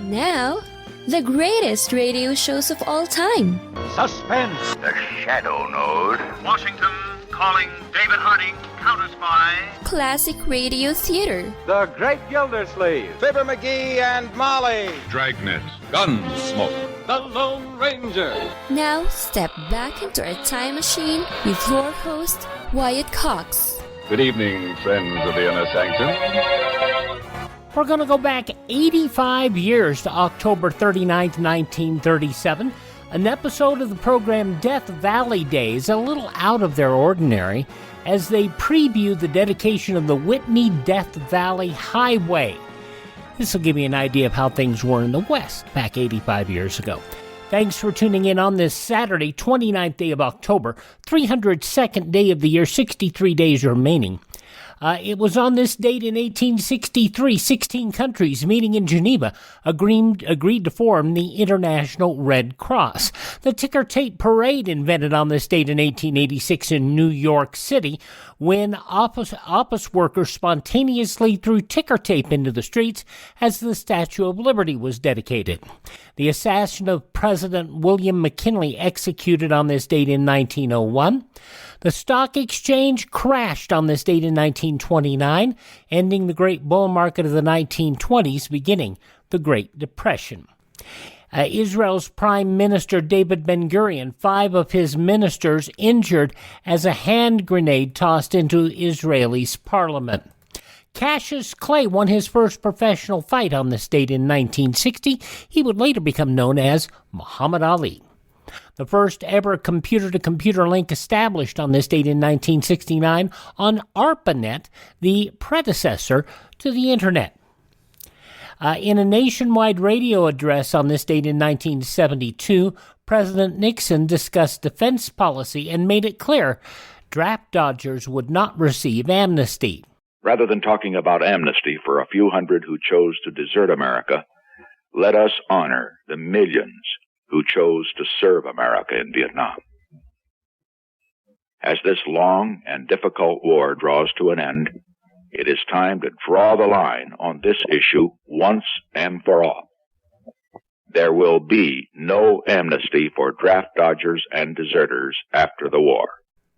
Now, the greatest radio shows of all time. Suspense. The Shadow Node. Washington calling David Harding, counter-spy. Classic radio theater. The Great Gildersleeve. Fibber McGee and Molly. Dragnet. Gunsmoke. The Lone Ranger. Now, step back into a time machine with your host, Wyatt Cox. Good evening, friends of the Inner Sanctum. We're going to go back 85 years to October 39th, 1937. An episode of the program Death Valley Days, a little out of their ordinary, as they preview the dedication of the Whitney-Death Valley Highway. This will give you an idea of how things were in the West back 85 years ago. Thanks for tuning in on this Saturday, 29th day of October, 302nd day of the year, 63 days remaining. It was on this date in 1863, 16 countries meeting in Geneva agreed to form the International Red Cross. The ticker tape parade invented on this date in 1886 in New York City, when office workers spontaneously threw ticker tape into the streets as the Statue of Liberty was dedicated. The assassin of President William McKinley executed on this date in 1901. The stock exchange crashed on this date in 1929, ending the great bull market of the 1920s, beginning the Great Depression. Israel's Prime Minister David Ben-Gurion, 5 of his ministers injured as a hand grenade tossed into Israeli's parliament. Cassius Clay won his first professional fight on this date in 1960. He would later become known as Muhammad Ali. The first ever computer-to-computer link established on this date in 1969 on ARPANET, the predecessor to the Internet. In a nationwide radio address on this date in 1972, President Nixon discussed defense policy and made it clear draft dodgers would not receive amnesty. Rather than talking about amnesty for a few hundred who chose to desert America, let us honor the millions who chose to serve America in Vietnam. As this long and difficult war draws to an end, it is time to draw the line on this issue once and for all. There will be no amnesty for draft dodgers and deserters after the war.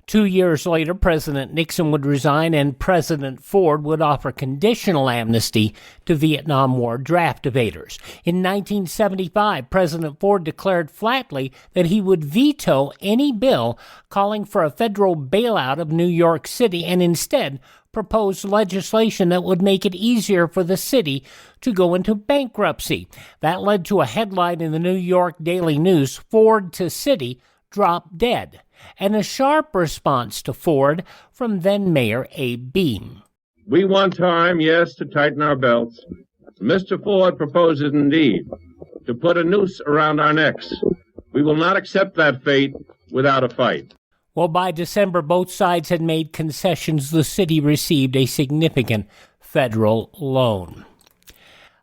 2 years later, President Nixon would resign and President Ford would offer conditional amnesty to Vietnam War draft evaders. In 1975, President Ford declared flatly that he would veto any bill calling for a federal bailout of New York City and instead proposed legislation that would make it easier for the city to go into bankruptcy. That led to a headline in the New York Daily News, "Ford to City, Drop Dead," and a sharp response to Ford from then-Mayor Abe Beame. We want time, yes, to tighten our belts. Mr. Ford proposes, indeed, to put a noose around our necks. We will not accept that fate without a fight. Well, by December, both sides had made concessions. The city received a significant federal loan.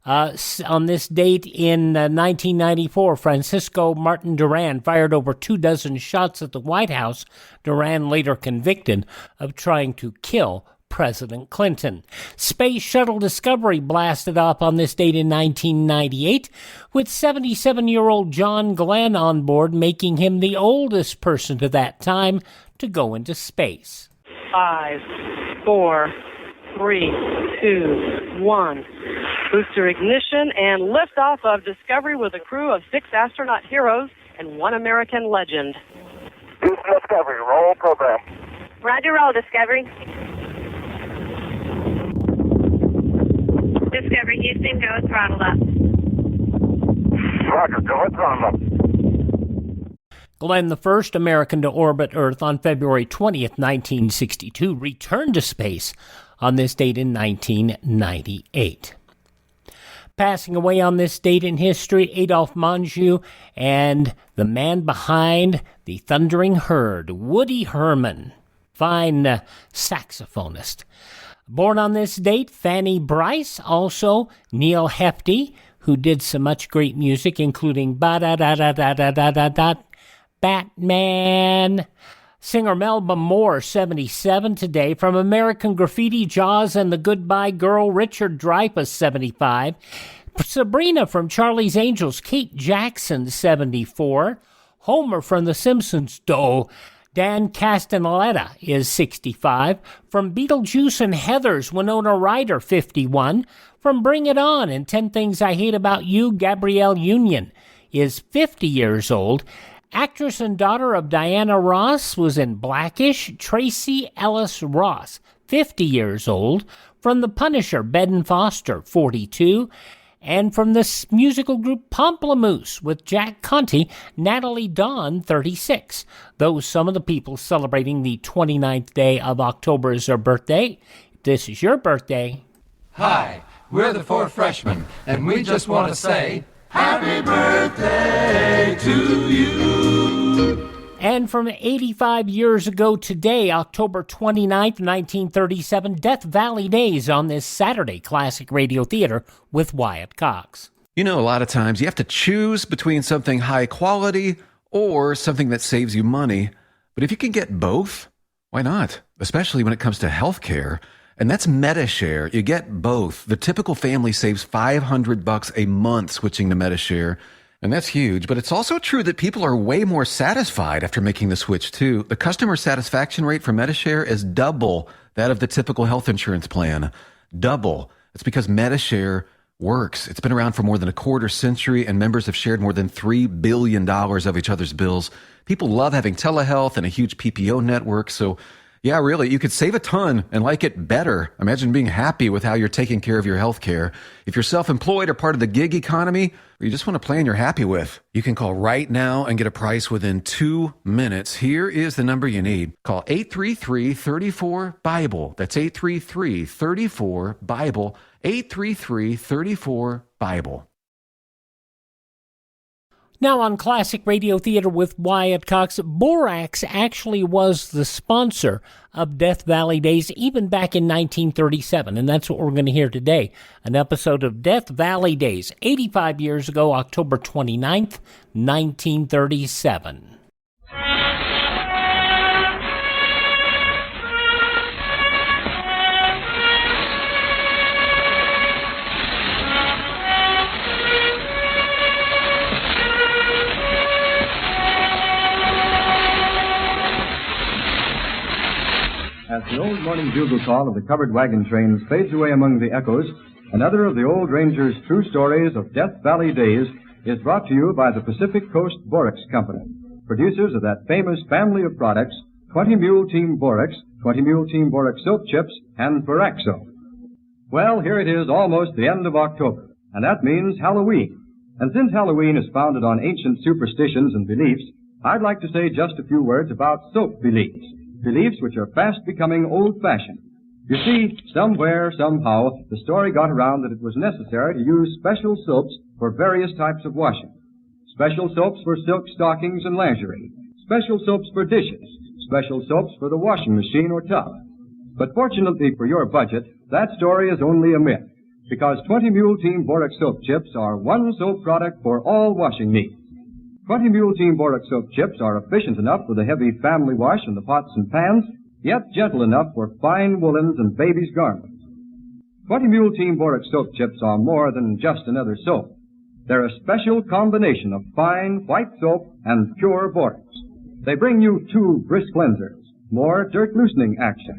On this date in 1994, Francisco Martin Duran fired over 24 shots at the White House. Duran later convicted of trying to kill President Clinton. Space Shuttle Discovery blasted off on this date in 1998, with 77-year-old John Glenn on board, making him the oldest person at that time to go into space. 5, 4, 3, 2, 1. Booster ignition and liftoff of Discovery with a crew of 6 astronaut heroes and 1 American legend. Houston Discovery, roll program. Roger, roll, Discovery. Discovery, Houston, go throttle up. Roger, go ahead, throttle up. Glenn, the first American to orbit Earth on February 20th, 1962, returned to space on this date in 1998. Passing away on this date in history, Adolphe Menjou and the man behind the Thundering Herd, Woody Herman, fine saxophonist. Born on this date, Fanny Brice, also Neil Hefti, who did so much great music, including Ba-da-da-da-da-da-da-da, Batman. Singer Melba Moore, 77 today. From American Graffiti, Jaws and the Goodbye Girl, Richard Dreyfuss, 75. Sabrina from Charlie's Angels, Kate Jackson, 74. Homer from The Simpsons, Dan Castellaneta is 65. From Beetlejuice and Heathers, Winona Ryder, 51. From Bring It On and 10 Things I Hate About You, Gabrielle Union is 50 years old. Actress and daughter of Diana Ross was in Blackish, Tracy Ellis Ross, 50 years old. From The Punisher, Ben Foster, 42. And from the musical group Pomplamoose with Jack Conte, Natalie Dawn, 36. Those some of the people celebrating the 29th day of October as their birthday. If this is your birthday. Hi, we're the four freshmen, and we just want to say, Happy birthday to you! And from 85 years ago today, October 29th, 1937, Death Valley Days on this Saturday, Classic Radio Theater with Wyatt Cox. You know, a lot of times you have to choose between something high quality or something that saves you money. But if you can get both, why not? Especially when it comes to health care. And that's MediShare. You get both. The typical family saves $500 a month switching to MediShare. And that's huge, but it's also true that people are way more satisfied after making the switch, too. The customer satisfaction rate for MediShare is double that of the typical health insurance plan. Double. It's because MediShare works. It's been around for more than a quarter century, and members have shared more than $3 billion of each other's bills. People love having telehealth and a huge PPO network, so yeah, really, you could save a ton and like it better. Imagine being happy with how you're taking care of your health care. If you're self-employed or part of the gig economy, or you just want a plan you're happy with, you can call right now and get a price within 2 minutes. Here is the number you need. Call 833-34-BIBLE. That's 833-34-BIBLE. 833-34-BIBLE. Now on Classic Radio Theater with Wyatt Cox, Borax actually was the sponsor of Death Valley Days even back in 1937, and that's what we're going to hear today. An episode of Death Valley Days, 85 years ago, October 29th, 1937. As the old morning bugle call of the covered wagon trains fades away among the echoes, another of the old ranger's true stories of Death Valley Days is brought to you by the Pacific Coast Borax Company, producers of that famous family of products, 20 Mule Team Borax, 20 Mule Team Borax Soap Chips, and Boraxo. Well, here it is, almost the end of October, and that means Halloween. And since Halloween is founded on ancient superstitions and beliefs, I'd like to say just a few words about soap beliefs. Beliefs which are fast becoming old-fashioned. You see, somewhere, somehow, the story got around that it was necessary to use special soaps for various types of washing. Special soaps for silk stockings and lingerie. Special soaps for dishes. Special soaps for the washing machine or tub. But fortunately for your budget, that story is only a myth, because 20 Mule Team Borax Soap Chips are one soap product for all washing needs. 20 Mule Team Borax Soap Chips are efficient enough for the heavy family wash in the pots and pans, yet gentle enough for fine woolens and babies' garments. 20 Mule Team Borax Soap Chips are more than just another soap. They're a special combination of fine white soap and pure borax. They bring you 2 brisk cleansers, more dirt-loosening action.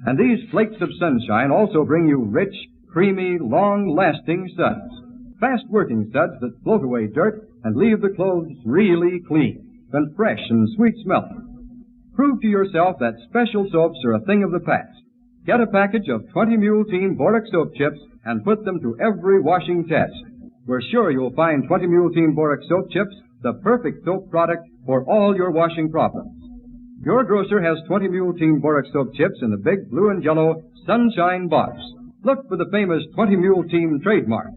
And these flakes of sunshine also bring you rich, creamy, long-lasting suds. Fast-working suds that float away dirt and leave the clothes really clean, and fresh and sweet-smelling. Prove to yourself that special soaps are a thing of the past. Get a package of 20 Mule Team Borax Soap Chips and put them to every washing test. We're sure you'll find 20 Mule Team Borax Soap Chips the perfect soap product for all your washing problems. Your grocer has 20 Mule Team Borax Soap Chips in the big blue and yellow Sunshine box. Look for the famous 20 Mule Team trademark.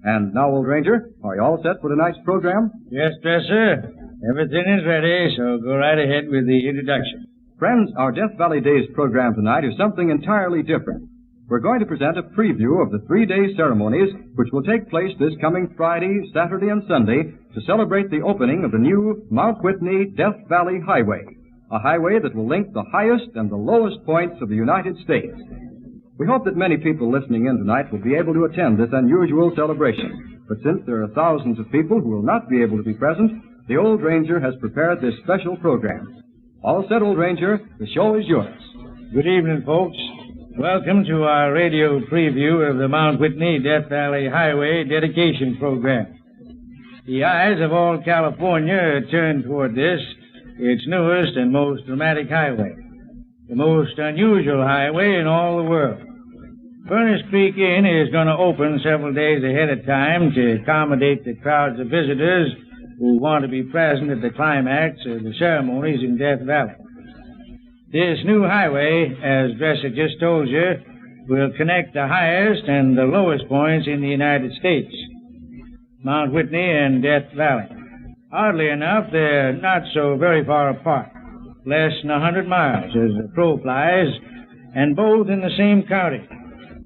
And now, old Ranger, are you all set for tonight's program? Yes, sir. Everything is ready, so go right ahead with the introduction. Friends, our Death Valley Days program tonight is something entirely different. We're going to present a preview of the 3-day ceremonies which will take place this coming Friday, Saturday, and Sunday to celebrate the opening of the new Mount Whitney-Death Valley Highway, a highway that will link the highest and the lowest points of the United States. We hope that many people listening in tonight will be able to attend this unusual celebration. But since there are thousands of people who will not be able to be present, the Old Ranger has prepared this special program. All set, Old Ranger, the show is yours. Good evening, folks. Welcome to our radio preview of the Mount Whitney-Death Valley Highway Dedication program. The eyes of all California are turned toward this, its newest and most dramatic highway. The most unusual highway in all the world. Furnace Creek Inn is going to open several days ahead of time to accommodate the crowds of visitors who want to be present at the climax of the ceremonies in Death Valley. This new highway, as Dresser just told you, will connect the highest and the lowest points in the United States, Mount Whitney and Death Valley. Oddly enough, they're not so very far apart, less than 100 miles as the crow flies, and both in the same county,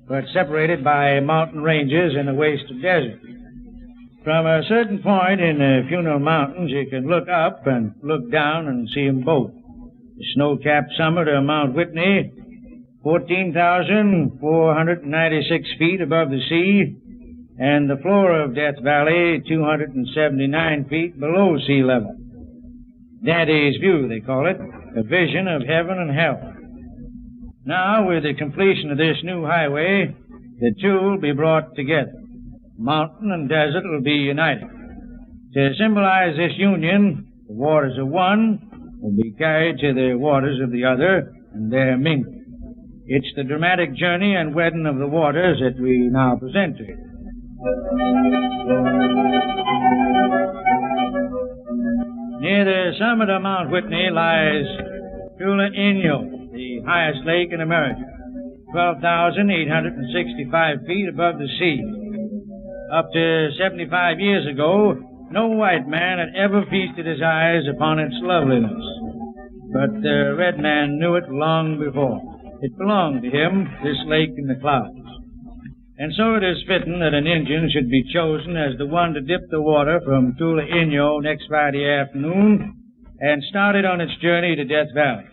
but separated by mountain ranges and a waste of desert. From a certain point in the Funeral Mountains, you can look up and look down and see them both. The snow-capped summit of Mount Whitney, 14,496 feet above the sea, and the floor of Death Valley, 279 feet below sea level. Daddy's View, they call it, a vision of heaven and hell. Now, with the completion of this new highway, the two will be brought together. Mountain and desert will be united. To symbolize this union, the waters of one will be carried to the waters of the other, and there mingled. It's the dramatic journey and wedding of the waters that we now present to you. Near the summit of Mount Whitney lies Tula Inyo, the highest lake in America, 12,865 feet above the sea. Up to 75 years ago, no white man had ever feasted his eyes upon its loveliness. But the red man knew it long before. It belonged to him, this lake in the clouds. And so it is fitting that an Indian should be chosen as the one to dip the water from Tula Inyo next Friday afternoon and start it on its journey to Death Valley.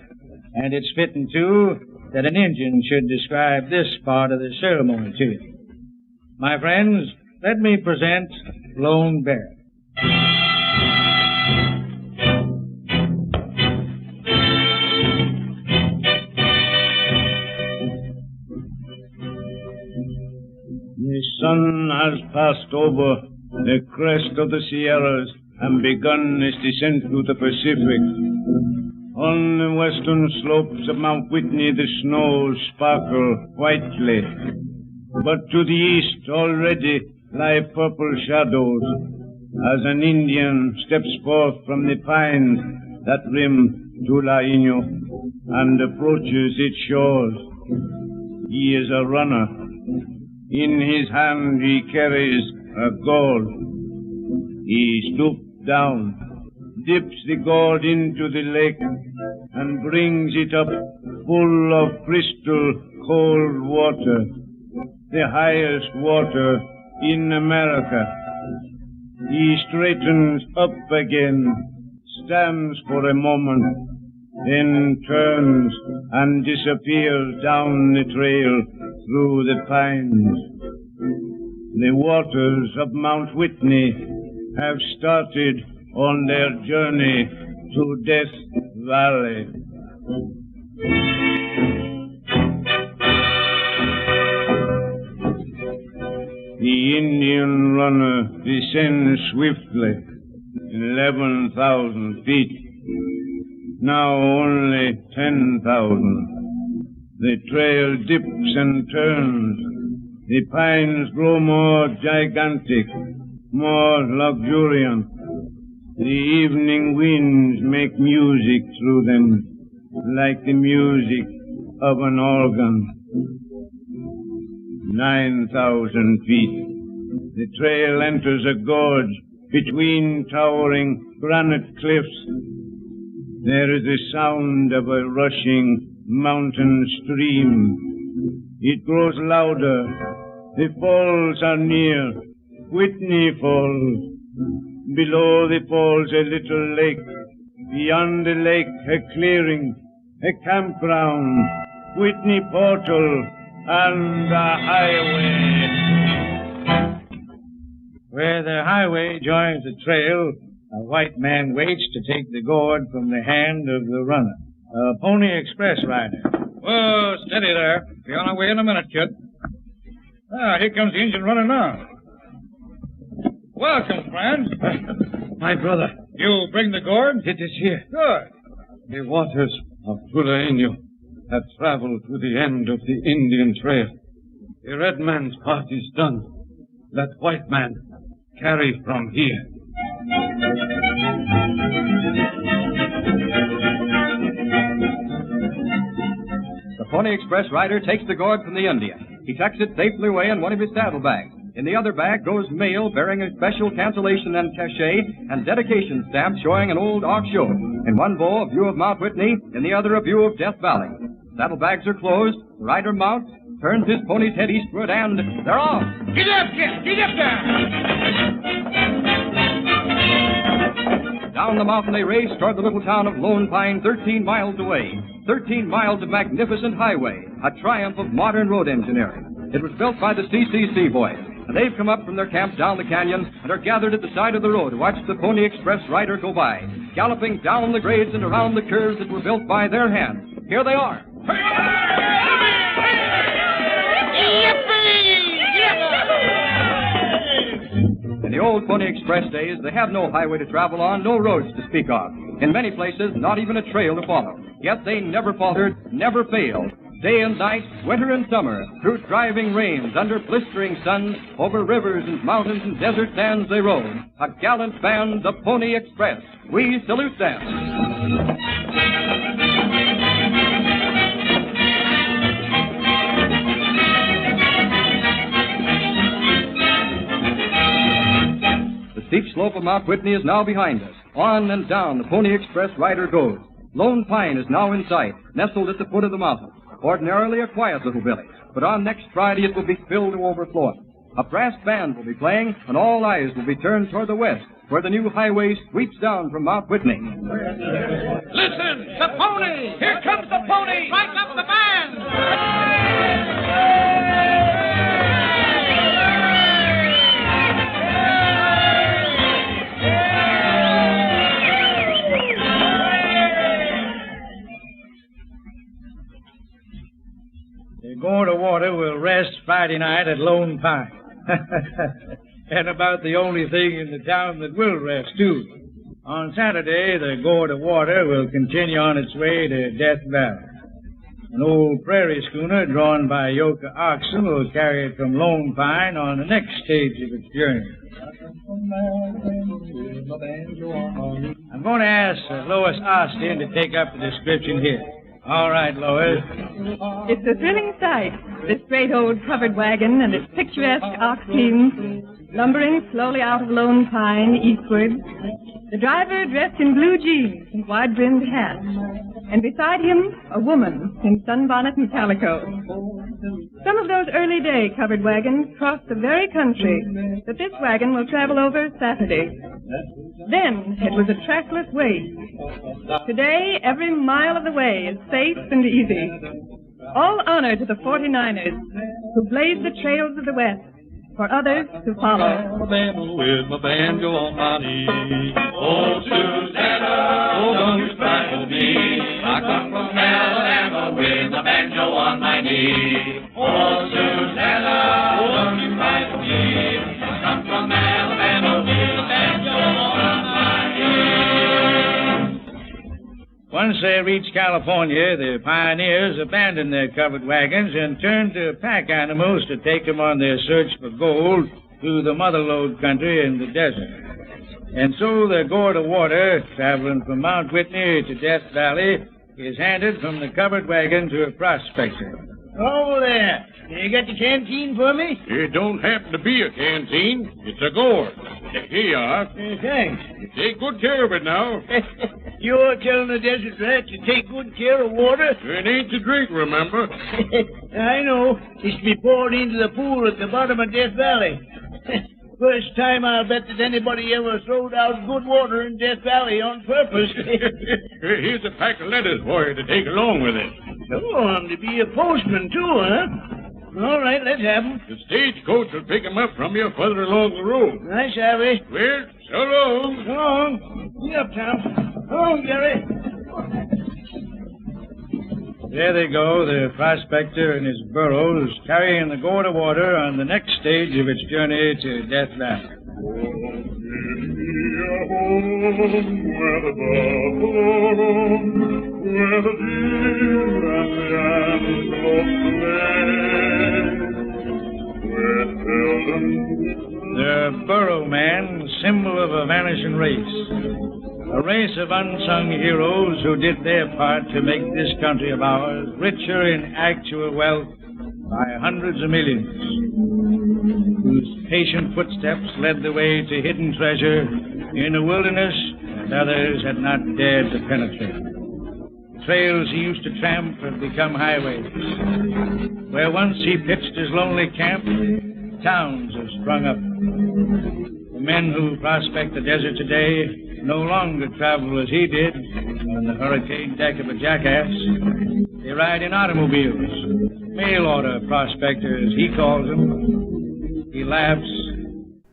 And it's fitting, too, that an Indian should describe this part of the ceremony to you. My friends, let me present Lone Bear. The sun has passed over the crest of the Sierras and begun its descent through the Pacific. On the western slopes of Mount Whitney, the snows sparkle whitely. But to the east already lie purple shadows as an Indian steps forth from the pines that rim Tula Inyo and approaches its shores. He is a runner. In his hand he carries a gourd. He stoops down, dips the gourd into the lake, and brings it up full of crystal cold water, the highest water in America. He straightens up again, stands for a moment, then turns and disappears down the trail through the pines. The waters of Mount Whitney have started on their journey to Death Valley. The Indian runner descends swiftly, 11,000 feet, now only 10,000. The trail dips and turns. The pines grow more gigantic, more luxuriant. The evening winds make music through them, like the music of an organ. 9,000 feet. The trail enters a gorge between towering granite cliffs. There is the sound of a rushing mountain stream. It grows louder. The falls are near. Whitney Falls. Below the falls a little lake. Beyond the lake a clearing, a campground. Whitney Portal. and the highway. Where the highway joins the trail, a white man waits to take the gourd from the hand of the runner, a Pony Express rider. Whoa, steady there. Be on our way in a minute, kid. Ah, here comes the engine running now. Welcome, friend. My brother. You bring the gourd? It is here. Good. The waters of Tula Inyo have traveled to the end of the Indian Trail. The red man's part is done. Let white man carry from here. The Pony Express rider takes the gourd from the Indian. He tucks it safely away in one of his saddlebags. In the other bag goes mail bearing a special cancellation and cachet and dedication stamp showing an old ox show. In one bow, a view of Mount Whitney. In the other, a view of Death Valley. Saddlebags are closed. The rider mounts, turns his pony's head eastward, and they're off. Get up, kid! Get up there! Down the mountain they race toward the little town of Lone Pine, 13 miles away. 13 miles of magnificent highway, a triumph of modern road engineering. It was built by the CCC boys, and they've come up from their camp down the canyon and are gathered at the side of the road to watch the Pony Express rider go by, galloping down the grades and around the curves that were built by their hands. Here they are. In the old Pony Express days, they had no highway to travel on, no roads to speak of. In many places, not even a trail to follow. Yet they never faltered, never failed. Day and night, winter and summer, through driving rains, under blistering suns, over rivers and mountains and desert sands they rode. A gallant band, the Pony Express. We salute them. The steep slope of Mount Whitney is now behind us. On and down the Pony Express rider goes. Lone Pine is now in sight, nestled at the foot of the mountain. Ordinarily a quiet little village, but on next Friday it will be filled to overflowing. A brass band will be playing, and all eyes will be turned toward the west, where the new highway sweeps down from Mount Whitney. Listen, the pony! Here comes the pony! Strike up the band! The gourd of water will rest Friday night at Lone Pine. And about the only thing in the town that will rest, too. On Saturday, the gourd of water will continue on its way to Death Valley. An old prairie schooner drawn by a yoke of oxen will carry it from Lone Pine on the next stage of its journey. I'm going to ask Lois Austin to take up the description here. All right, Lois. It's a thrilling sight, this great old covered wagon and its picturesque ox teams lumbering slowly out of Lone Pine eastward. The driver dressed in blue jeans and wide-brimmed hat, and beside him a woman in sunbonnet and calico. Some of those early-day covered wagons crossed the very country that this wagon will travel over Saturday. Then it was a trackless waste. Today, every mile of the way is safe and easy. All honor to the 49ers who blazed the trails of the West for others to follow. With my banjo on my knee. Oh, Susanna, oh, don't you cry for me. I come from Alabama with my banjo on my knee. Oh, Susanna, oh, don't you cry for me. I come from Alabama with my banjo on my knee. Once they reached California, the pioneers abandoned their covered wagons and turned to pack animals to take them on their search for gold through the motherlode country and the desert. And so the gourd of water, traveling from Mount Whitney to Death Valley, is handed from the covered wagon to a prospector. Over there. You got the canteen for me? It don't happen to be a canteen. It's a gourd. Here you are. Thanks. Take good care of it now. You're telling the desert rat to take good care of water? It ain't to drink, remember? I know. It's to be poured into the pool at the bottom of Death Valley. First time I'll bet that anybody ever throwed out good water in Death Valley on purpose. Here's a pack of letters for you to take along with it. Oh, I'm to be a postman, too, huh? All right, let's have 'em. The stagecoach will pick 'em up from you further along the road. Right, Savvy. Well, so long. So long. Get up, Tom. So long, Jerry. There they go, the prospector and his burros carrying the gourd of water on the next stage of its journey to Death Valley. Where the buffalo roam, where the deer and the antelope play, where children... The burro man, symbol of a vanishing race. A race of unsung heroes who did their part to make this country of ours richer in actual wealth by hundreds of millions, whose patient footsteps led the way to hidden treasure in a wilderness that others had not dared to penetrate. The trails he used to tramp have become highways. Where once he pitched his lonely camp, towns have sprung up. The men who prospect the desert today no longer travel as he did on the hurricane deck of a jackass. They ride in automobiles, mail-order prospectors, he calls them. He laughs.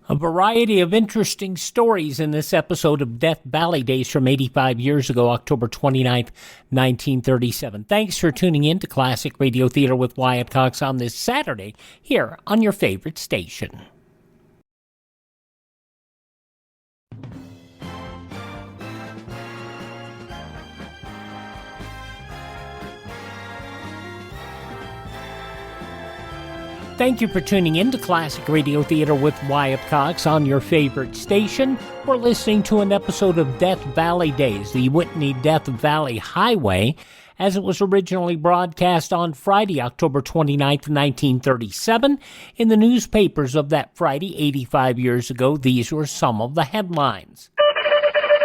A variety of interesting stories in this episode of Death Valley Days from 85 years ago, October 29th, 1937. Thanks for tuning in to Classic Radio Theater with Wyatt Cox on this Saturday here on your favorite station. Thank you for tuning in to Classic Radio Theater with Wyatt Cox on your favorite station. We're listening to an episode of Death Valley Days, the Whitney-Death Valley Highway, as it was originally broadcast on Friday, October 29th, 1937. In the newspapers of that Friday, 85 years ago, these were some of the headlines.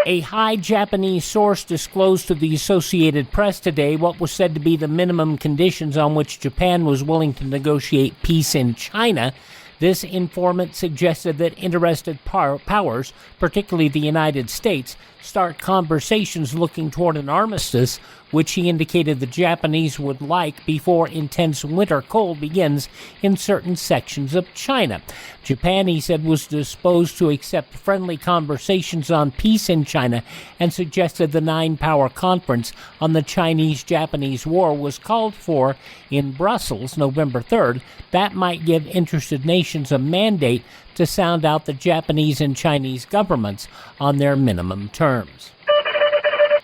A high Japanese source disclosed to the Associated Press today what was said to be the minimum conditions on which Japan was willing to negotiate peace in China. This informant suggested that interested powers, particularly the United States, start conversations looking toward an armistice, which he indicated the Japanese would like before intense winter cold begins in certain sections of China. Japan, he said, was disposed to accept friendly conversations on peace in China and suggested the nine-power conference on the Chinese-Japanese War was called for in Brussels November 3rd. That might give interested nations a mandate to sound out the Japanese and Chinese governments on their minimum terms.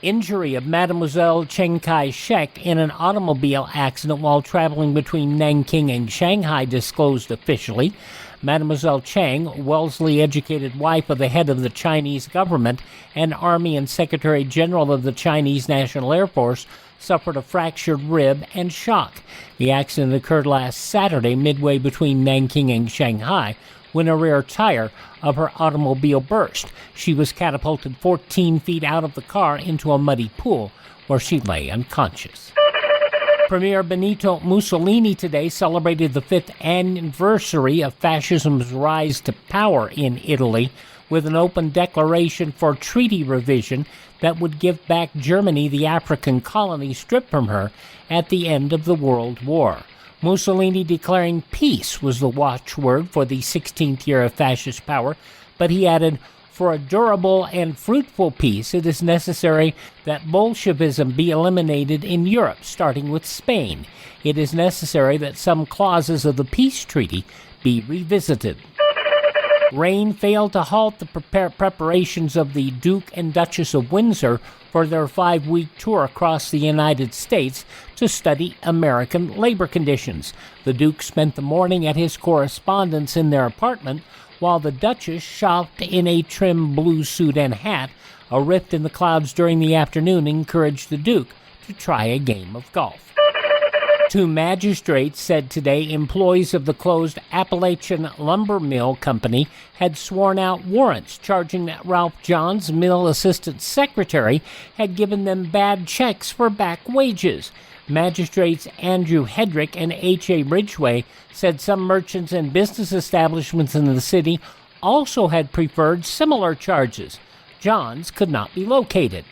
Injury of Mademoiselle Chiang Kai-shek in an automobile accident while traveling between Nanking and Shanghai disclosed officially. Mademoiselle Chiang, Wellesley-educated wife of the head of the Chinese government and Army and Secretary General of the Chinese National Air Force, suffered a fractured rib and shock. The accident occurred last Saturday midway between Nanking and Shanghai when a rear tire of her automobile burst. She was catapulted 14 feet out of the car into a muddy pool where she lay unconscious. Premier Benito Mussolini today celebrated the 5th anniversary of fascism's rise to power in Italy with an open declaration for treaty revision that would give back Germany the African colony stripped from her at the end of the World War. Mussolini declaring peace was the watchword for the 16th year of fascist power, but he added, "For a durable and fruitful peace, it is necessary that Bolshevism be eliminated in Europe, starting with Spain. It is necessary that some clauses of the peace treaty be revisited." Rain failed to halt the preparations of the Duke and Duchess of Windsor for their 5-week tour across the United States to study American labor conditions. The Duke spent the morning at his correspondence in their apartment, while the Duchess shopped in a trim blue suit and hat. A rift in the clouds during the afternoon encouraged the Duke to try a game of golf. Two magistrates said today employees of the closed Appalachian Lumber Mill Company had sworn out warrants charging that Ralph Johns, mill assistant secretary, had given them bad checks for back wages. Magistrates Andrew Hedrick and H.A. Ridgway said some merchants and business establishments in the city also had preferred similar charges. Johns could not be located.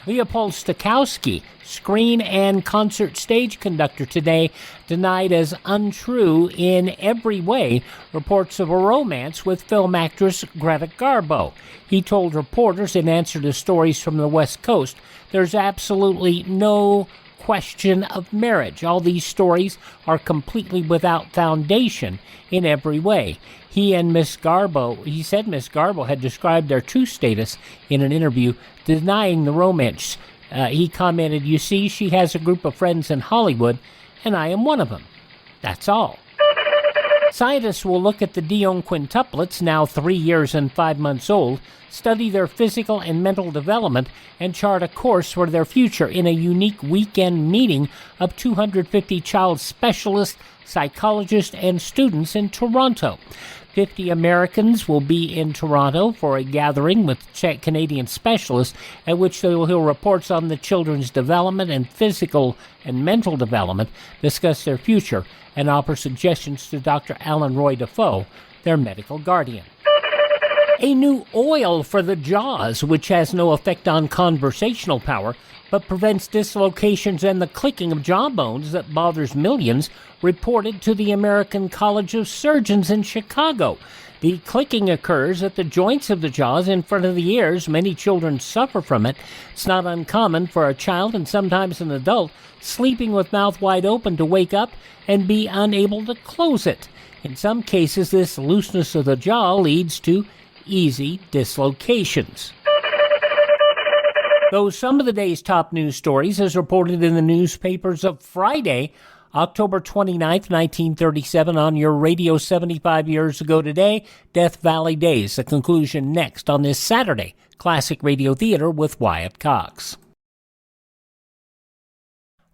Leopold Stokowski, screen and concert stage conductor, today denied as untrue in every way reports of a romance with film actress Greta Garbo. He told reporters in answer to stories from the West Coast, there's absolutely no question of marriage. All these stories are completely without foundation in every way. He said Miss Garbo had described their true status in an interview denying the romance. He commented, you see, she has a group of friends in Hollywood, and I am one of them. That's all. Scientists will look at the Dion quintuplets, now 3 years and 5 months old, study their physical and mental development, and chart a course for their future in a unique weekend meeting of 250 child specialists, psychologists, and students in Toronto. 50 Americans will be in Toronto for a gathering with Canadian specialists at which they will hear reports on the children's development and physical and mental development, discuss their future, and offer suggestions to Dr. Alan Roy Defoe, their medical guardian. A new oil for the jaws, which has no effect on conversational power, but prevents dislocations and the clicking of jaw bones that bothers millions, reported to the American College of Surgeons in Chicago. The clicking occurs at the joints of the jaws in front of the ears. Many children suffer from it. It's not uncommon for a child and sometimes an adult sleeping with mouth wide open to wake up and be unable to close it. In some cases, this looseness of the jaw leads to easy dislocations. Those some of the day's top news stories, as reported in the newspapers of Friday, October 29th, 1937, on your radio 75 years ago today, Death Valley Days. The conclusion next on this Saturday, Classic Radio Theater with Wyatt Cox.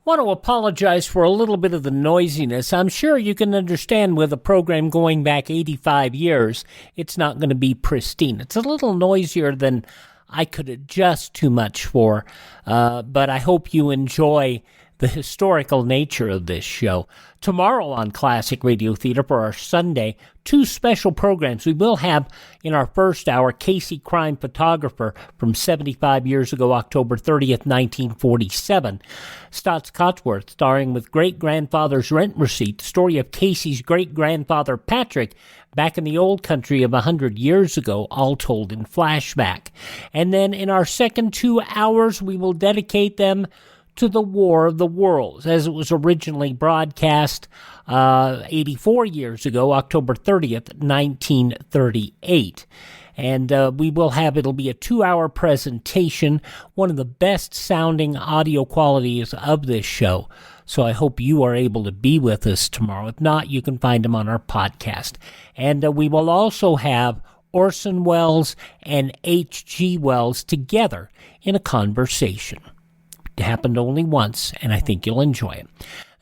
Want to apologize for a little bit of the noisiness. I'm sure you can understand with a program going back 85 years, it's not going to be pristine. It's a little noisier than I could adjust too much for, but I hope you enjoy the historical nature of this show. Tomorrow on Classic Radio Theater for our Sunday, 2 special programs. We will have in our first hour Casey Crime Photographer from 75 years ago, October 30th, 1947. Stotts Cotsworth, starring with Great-Grandfather's Rent Receipt, the story of Casey's great-grandfather Patrick back in the old country of 100 years ago, all told in flashback. And then in our second 2 hours, we will dedicate them to the War of the Worlds, as it was originally broadcast 84 years ago, October 30th, 1938. And it'll be a 2-hour presentation, one of the best sounding audio qualities of this show. So I hope you are able to be with us tomorrow. If not, you can find them on our podcast. And we will also have Orson Welles and H.G. Wells together in a conversation. It happened only once, and I think you'll enjoy it.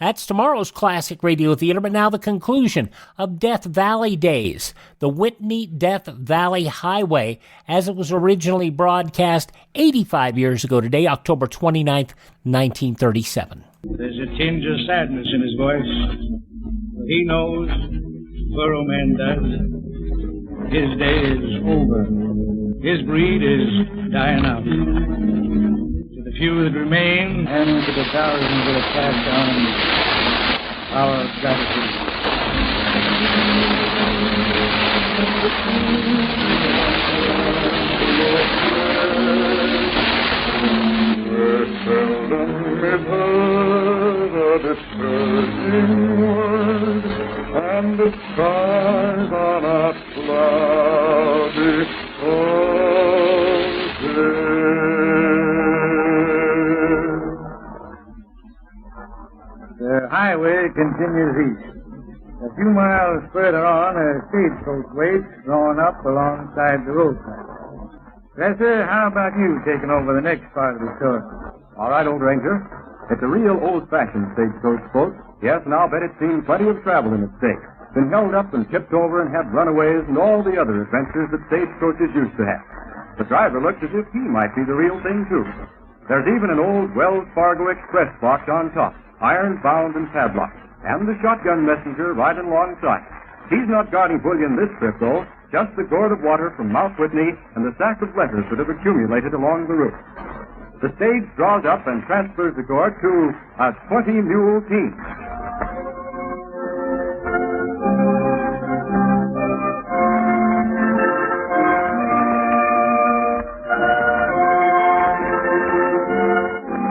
That's tomorrow's Classic Radio Theater, but now the conclusion of Death Valley Days, the Whitney-Death Valley Highway, as it was originally broadcast 85 years ago today, October 29th, 1937. There's a tinge of sadness in his voice. He knows, Burro Man does, his day is over. His breed is dying out. The few that remain, and to the thousands that have passed on, our gratitude. Seldom is heard a discouraging word, and the skies are not cloudy all day. The highway continues east. A few miles further on, a stagecoach waits, drawn up alongside the roadside. Professor, how about you taking over the next part of the story? All right, old ranger. It's a real old-fashioned stagecoach, folks. Yes, and I'll bet it's seen plenty of travel in its day. Been held up and tipped over and had runaways and all the other adventures that stagecoaches used to have. The driver looks as if he might be the real thing, too. There's even an old Wells Fargo Express box on top, iron-bound and padlocked, and the shotgun messenger riding alongside. He's not guarding bullion this trip, though, just the gourd of water from Mount Whitney and the sack of letters that have accumulated along the route. the stage draws up and transfers the gourd to a 20-mule team.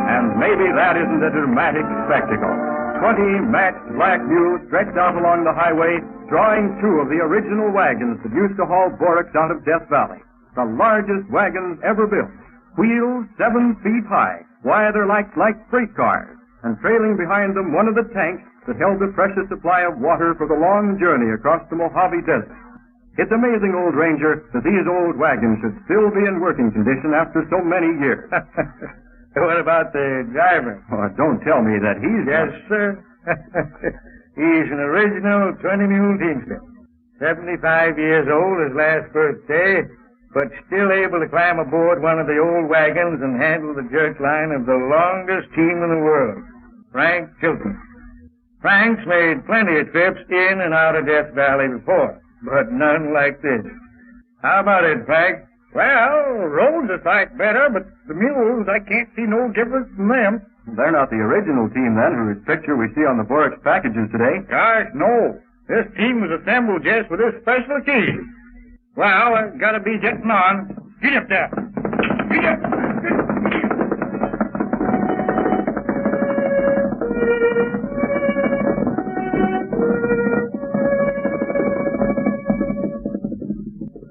And maybe that isn't a dramatic spectacle. 20 matched black mules stretched out along the highway, drawing two of the original wagons that used to haul borax out of Death Valley. The largest wagons ever built. Wheels 7 feet high. Why, they're like freight cars. And trailing behind them one of the tanks that held the precious supply of water for the long journey across the Mojave Desert. It's amazing, old Ranger, that these old wagons should still be in working condition after so many years. What about the driver? Oh, don't tell me that he's... Yes, sir. He's an original 20-mule teamster. 75 years old, his last birthday, but still able to climb aboard one of the old wagons and handle the jerk line of the longest team in the world, Frank Chilton. Frank's made plenty of trips in and out of Death Valley before, but none like this. How about it, Frank? Well, roads are sight better, but the mules, I can't see no difference from them. They're not the original team, then, whose picture we see on the borax packages today. Gosh, no. This team was assembled just for this special occasion. Well, I've got to be getting on. Get up there. Get up.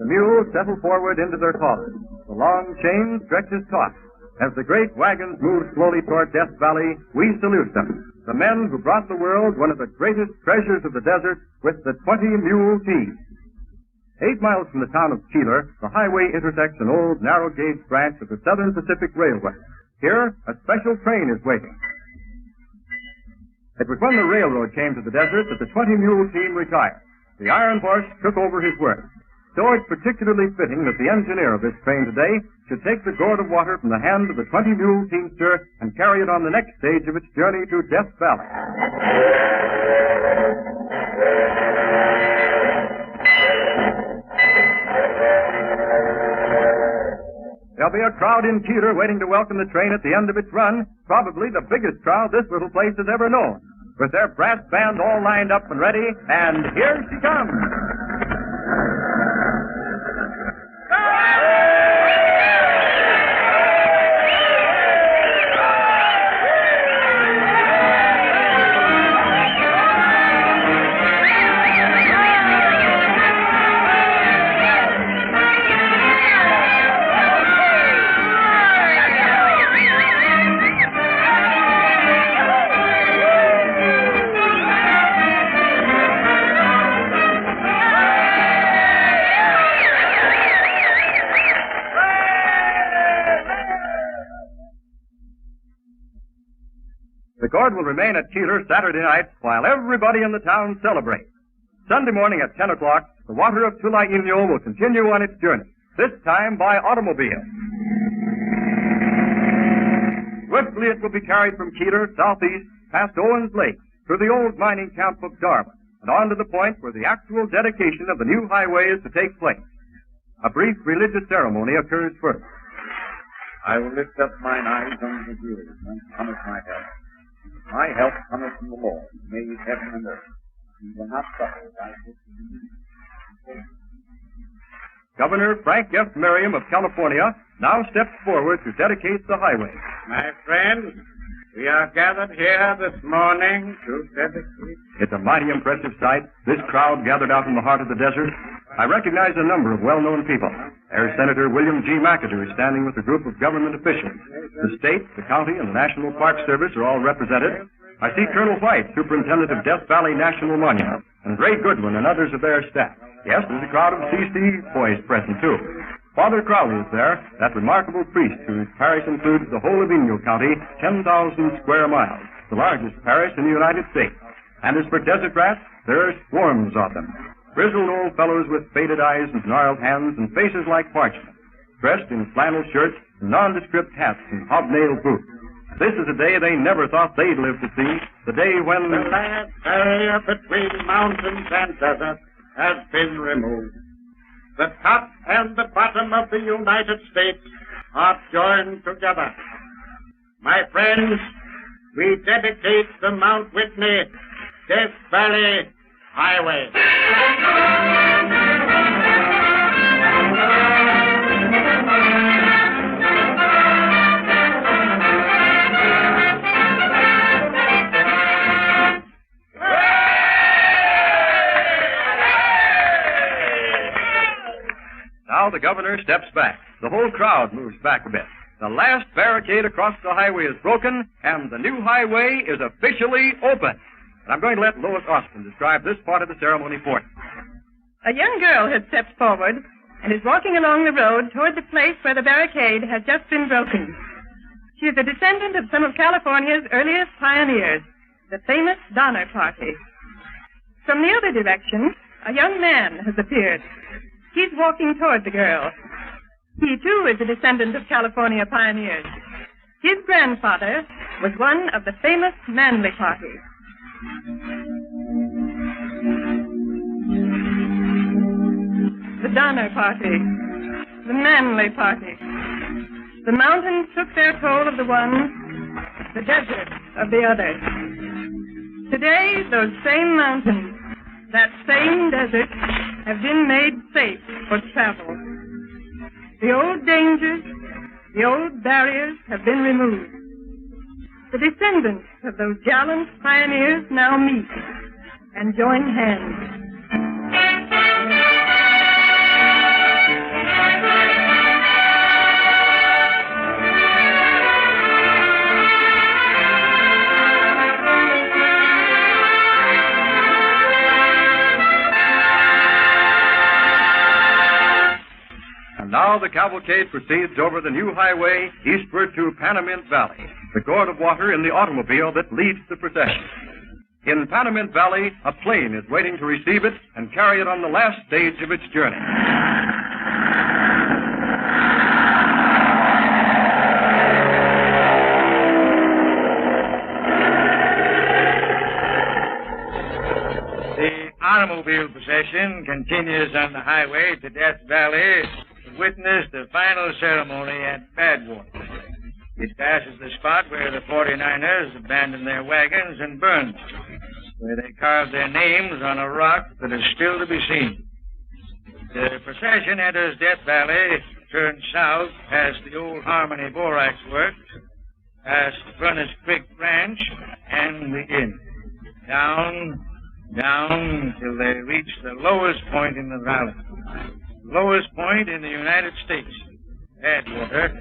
The mules settle forward into their collars. The long chain stretches taut. As the great wagons move slowly toward Death Valley, we salute them. The men who brought the world one of the greatest treasures of the desert with the 20-mule team. 8 miles from the town of Keeler, the highway intersects an old narrow-gauge branch of the Southern Pacific Railway. Here, a special train is waiting. It was when the railroad came to the desert that the 20-mule team retired. The iron horse took over his work. So it's particularly fitting that the engineer of this train today should take the gourd of water from the hand of the 20-mule teamster and carry it on the next stage of its journey to Death Valley. There'll be a crowd in Keeler waiting to welcome the train at the end of its run, probably the biggest crowd this little place has ever known. With their brass band all lined up and ready, and here she comes. The gourd will remain at Keeler Saturday night while everybody in the town celebrates. Sunday morning at 10 o'clock, the water of Tula Inyo will continue on its journey, this time by automobile. Swiftly it will be carried from Keeler southeast past Owens Lake through the old mining camp of Darwin and on to the point where the actual dedication of the new highway is to take place. A brief religious ceremony occurs first. I will lift up mine eyes unto the hills, whence cometh my help. My help cometh from the Lord, who made heaven and earth. He will not suffer thy foot to be moved. Governor Frank F. Merriam of California now steps forward to dedicate the highway. My friends, we are gathered here this morning to dedicate. It's a mighty impressive sight, this crowd gathered out in the heart of the desert. I recognize a number of well-known people. There's Senator William G. McAdoo standing with a group of government officials. The state, the county, and the National Park Service are all represented. I see Colonel White, Superintendent of Death Valley National Monument, and Ray Goodwin and others of their staff. Yes, there's a crowd of C.C. boys present, too. Father Crowley is there, that remarkable priest whose parish includes the whole of Inyo County, 10,000 square miles, the largest parish in the United States. And as for desert rats, there are swarms of them. Grizzled old fellows with faded eyes and gnarled hands and faces like parchment, dressed in flannel shirts and nondescript hats and hobnailed boots. This is a day they never thought they'd live to see, the day when... The last barrier between mountains and desert has been removed. The top and the bottom of the United States are joined together. My friends, we dedicate the Mount Whitney-Death Valley Highway. Now the governor steps back. The whole crowd moves back a bit. The last barricade across the highway is broken, and the new highway is officially open. And I'm going to let Lois Austin describe this part of the ceremony for you. A young girl has stepped forward and is walking along the road toward the place where the barricade has just been broken. She is a descendant of some of California's earliest pioneers, the famous Donner Party. From the other direction, a young man has appeared. He's walking toward the girl. He, too, is a descendant of California pioneers. His grandfather was one of the famous Manly Party. The Donner Party. The Manly Party. The mountains took their toll of the one, the desert of the other. Today, those same mountains, that same desert, have been made safe for travel. The old dangers, the old barriers have been removed. The descendants of those gallant pioneers now meet and join hands. Now the cavalcade proceeds over the new highway eastward to Panamint Valley, the gourd of water in the automobile that leads the procession. In Panamint Valley, a plane is waiting to receive it and carry it on the last stage of its journey. The automobile procession continues on the highway to Death Valley to witness the final ceremony at Badwater. It passes the spot where the 49ers abandoned their wagons and burned them, where they carved their names on a rock that is still to be seen. The procession enters Death Valley, turns south past the old Harmony Borax Works, past Furnace Creek Ranch, and the inn. Down till they reach the lowest point in the valley. Lowest point in the United States, Badwater,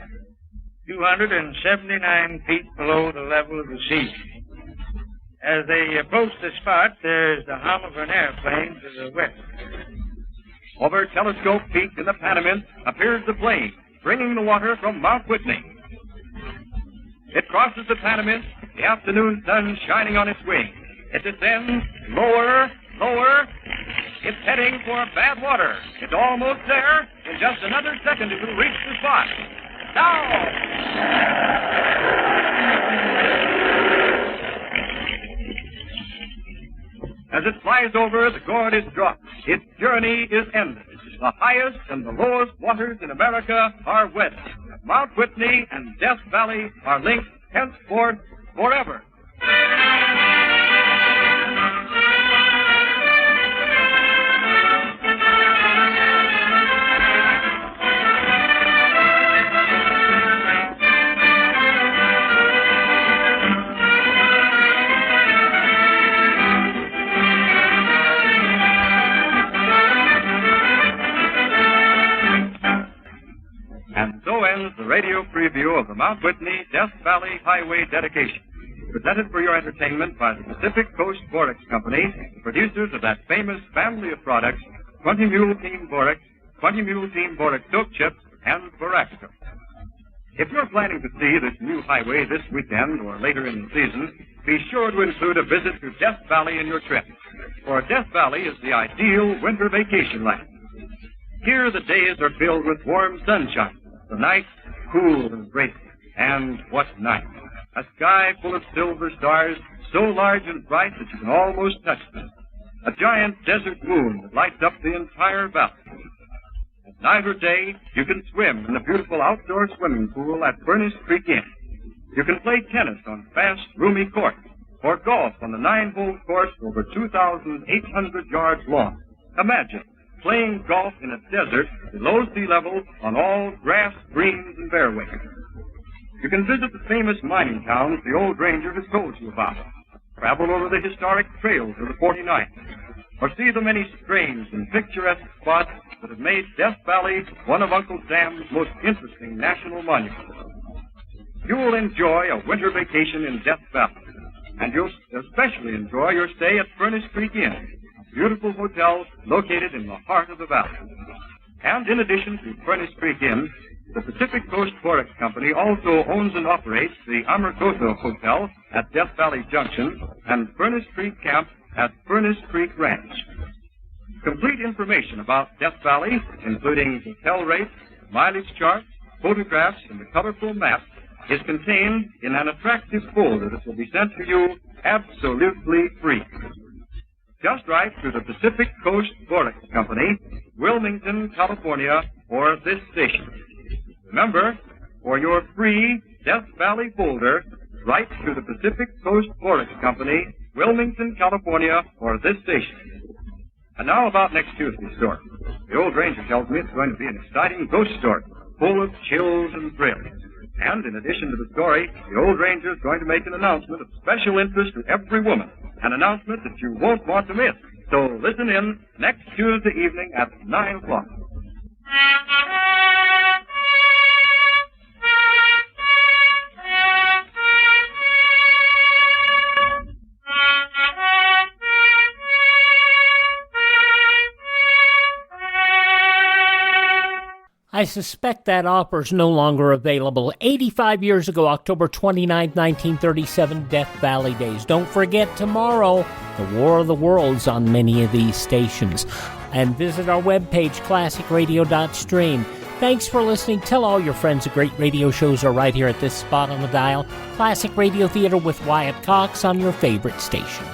279 feet below the level of the sea. As they approach the spot, there's the hum of an airplane to the west. Over Telescope Peak in the Panamint appears the plane, bringing the water from Mount Whitney. It crosses the Panamint, the afternoon sun shining on its wings. It descends lower. It's heading for Badwater. It's almost there. In just another second, it will reach the spot. Now! As it flies over, the gourd is dropped. Its journey is ended. The highest and the lowest waters in America are wet. Mount Whitney and Death Valley are linked henceforth forever. And so ends the radio preview of the Mount Whitney-Death Valley Highway Dedication, presented for your entertainment by the Pacific Coast Borax Company, producers of that famous family of products, 20 Mule Team Borax, 20 Mule Team Borax Soap Chips, and Borax Soap. If you're planning to see this new highway this weekend or later in the season, be sure to include a visit to Death Valley in your trip, for Death Valley is the ideal winter vacation land. Here the days are filled with warm sunshine, the nights cool and bracing, and what night! A sky full of silver stars, so large and bright that you can almost touch them. A giant desert moon that lights up the entire valley. At night or day, you can swim in the beautiful outdoor swimming pool at Furnace Creek Inn. You can play tennis on fast, roomy courts, or golf on the 9-hole course over 2,800 yards long. Imagine playing golf in a desert below sea level on all grass, greens, and fairways. You can visit the famous mining towns the old ranger has told you about, travel over the historic trails of the 49th, or see the many strange and picturesque spots that have made Death Valley one of Uncle Sam's most interesting national monuments. You will enjoy a winter vacation in Death Valley, and you'll especially enjoy your stay at Furnace Creek Inn, a beautiful hotel located in the heart of the valley. And in addition to Furnace Creek Inn, the Pacific Coast Forex Company also owns and operates the Amargosa Hotel at Death Valley Junction and Furnace Creek Camp at Furnace Creek Ranch. Complete information about Death Valley, including hotel rates, mileage charts, photographs, and a colorful map, is contained in an attractive folder that will be sent to you absolutely free. Just write to the Pacific Coast Forex Company, Wilmington, California, or this station. Remember, for your free Death Valley folder, write to the Pacific Coast Forex Company, Wilmington, California, or this station. And now about next Tuesday's story. The old ranger tells me it's going to be an exciting ghost story, full of chills and thrills. And in addition to the story, the old ranger is going to make an announcement of special interest to every woman, an announcement that you won't want to miss. So listen in next Tuesday evening at 9 o'clock. I suspect that opera's no longer available. 85 years ago, October 29, 1937, Death Valley Days. Don't forget tomorrow, the War of the Worlds on many of these stations. And visit our webpage, classicradio.stream. Thanks for listening. Tell all your friends the great radio shows are right here at this spot on the dial. Classic Radio Theater with Wyatt Cox on your favorite station.